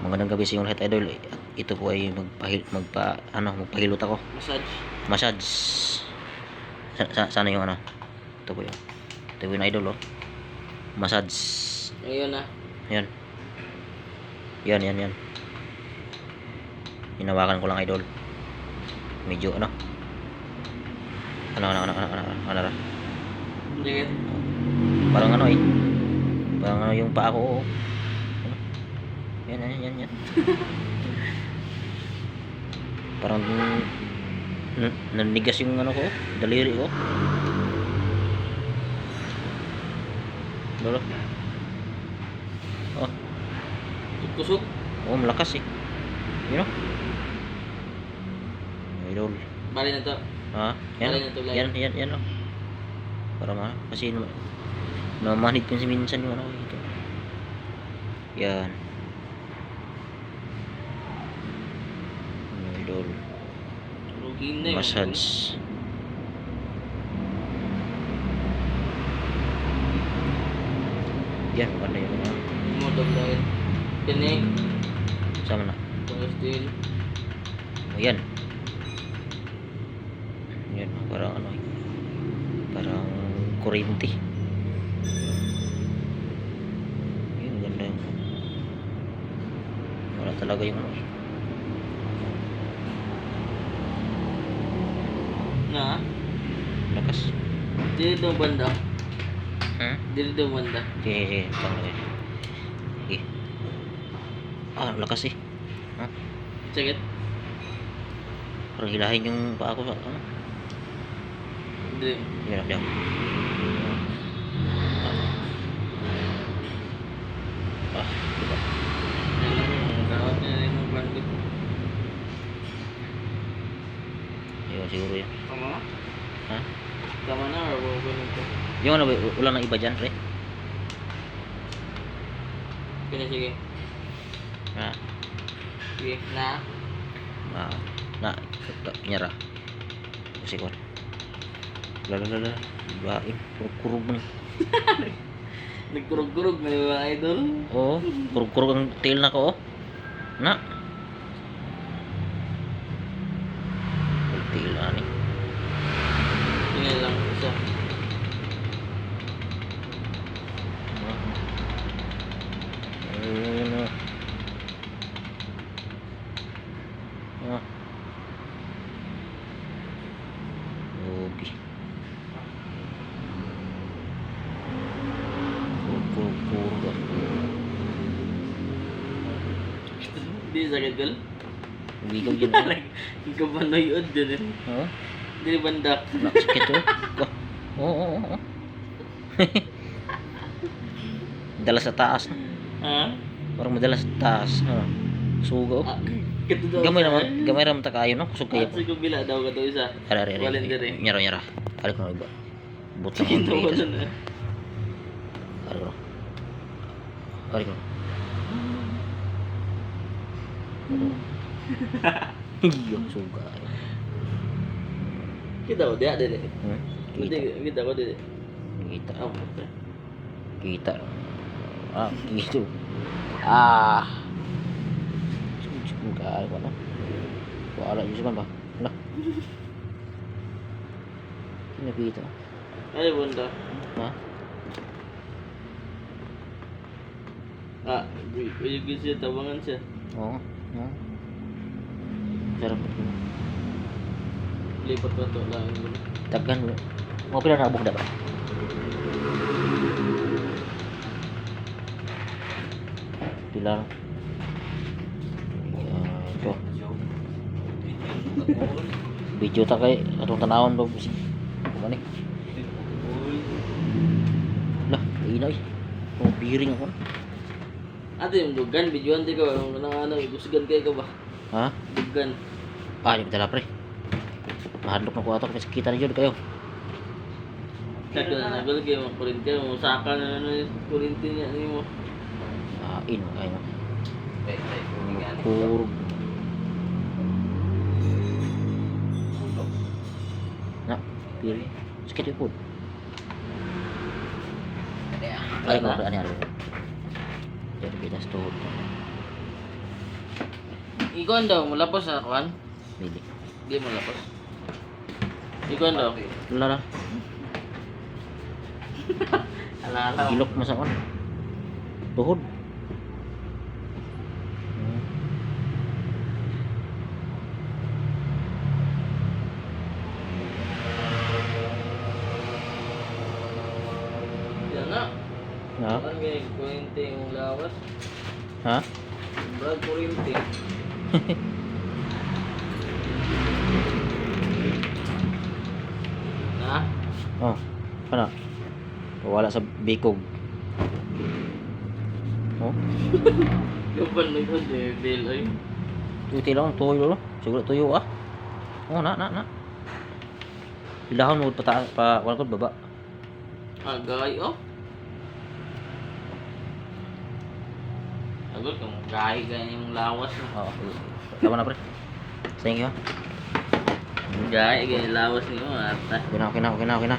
Magandang gabi sa inyo lahat, idol. Ito po ay magpahilot ako. Massage. Sana yung ano. Ito po yun. Ito po yung idol, oh. Massage. Ayun na. Yan. Yan. Hinawakan ko lang, idol. Medyo ano. Ano. Dikit. Parang ano eh. Parang ano yung paa ko, oh. Yan. Parang nanigas yung ano ko, daliri ko. Lolo. Oh. Kusok. Oh, malakas eh. You know? Idol. Bali na to. Ha? Yan oh. Para kasi namanid minsan yung ano ito. Yan. Idol. Rugin na yun. Massage. Yan, maganda yun. Modog na yun. Tinig. Sama na. Steel. O yan. Yan, parang ano eh. Parang kuryente. Yan, ganda yun. Wala talaga yung ano eh. Na? Lakas. Dili daw banda. Dili daw banda. Sige. Sige. Ah, lakas eh. Ha? Sakit? Parang hilahin yung paa ko sa ano. Dili. Yan. Diba? Kawat niya rin yung blanket. Ayun, siguro yan. Tama na? Ha? Tama na or bubunin ko? Yung ano ba, wala nang iba dyan, pre? Sige. Ha? Sige. Na? Nyara. Kasi ko. Lala. Baim, kurug mo. Nagkurug-kurug na yung mga idol. Oo, kurug ang tail na ko, oh. Na. Tail na ni. Tingnan lang isa. Ayun. Okay. Kurug. Di sakit gal. Bigaw dyan na. Ikaw ba noyod dyan eh? Oo. Dili bandak. Sakit, oh. Oo. Dala sa taas. Ha? Parang madala sa taas. Sugo. Kito daw. Gamay naman ta kayo, no? Kusog kayo. At sa kubila daw ka to isa. Ari. Voluntary. Nyara. Alik mo iba. Butang Sige, mo. wala na. Alik mo. Iyo, suga. Kita ko dia dili. Kita. Kita ko dili. Kita. Oh, puta. Kita. Gitu. Kaya ko na. Wala yung suman ba? Wala. Nakita. Ay, bunda. Ha? Yung siya, tabangan siya. Oo. Sarap ito. Lipat pa to lang. Tagan mo. Mga pila na abog dapat. Pila. Ito. Video ta kay atong tanawon ba si. Kumani. Lah, inay. Oh, biring ako. Ate yung dugan, videoan di ka. Yung ano, igusigan kayo ka ba? Ha? Dugan. Di dala pre. Mahadlok na ko ato kasi kita na jud kayo. Kaya na nagol kayo, kurinti mo. Saka na kurinti niya mo. Ino kayo. Kurug. Na, pili. Sakit yung food. Ay, ano. Jadi kita store. Ikaw daw, mulapos na kuan. Dili. Di mulapos. Ikaw daw. Wala na. Alala. Gilok mo sa kon. Tuhod. Yan na. Ha? Ang ganyan, kurente yung lawas. Ha? Brad, kurente. Ha? Oh. Kana. Wala sa bikog. Oh. Kapan na ko, devil ay. Tuti lang tuyo lo. Siguro tuyo ah. Oh, na. Ilahon mo pa wala ko baba. Agay, oh. Agol kung gahi ganyan yung lawas. Oh. Lawan na pre. Thank you. Gahi ganyan yung lawas niyo. At Okay na.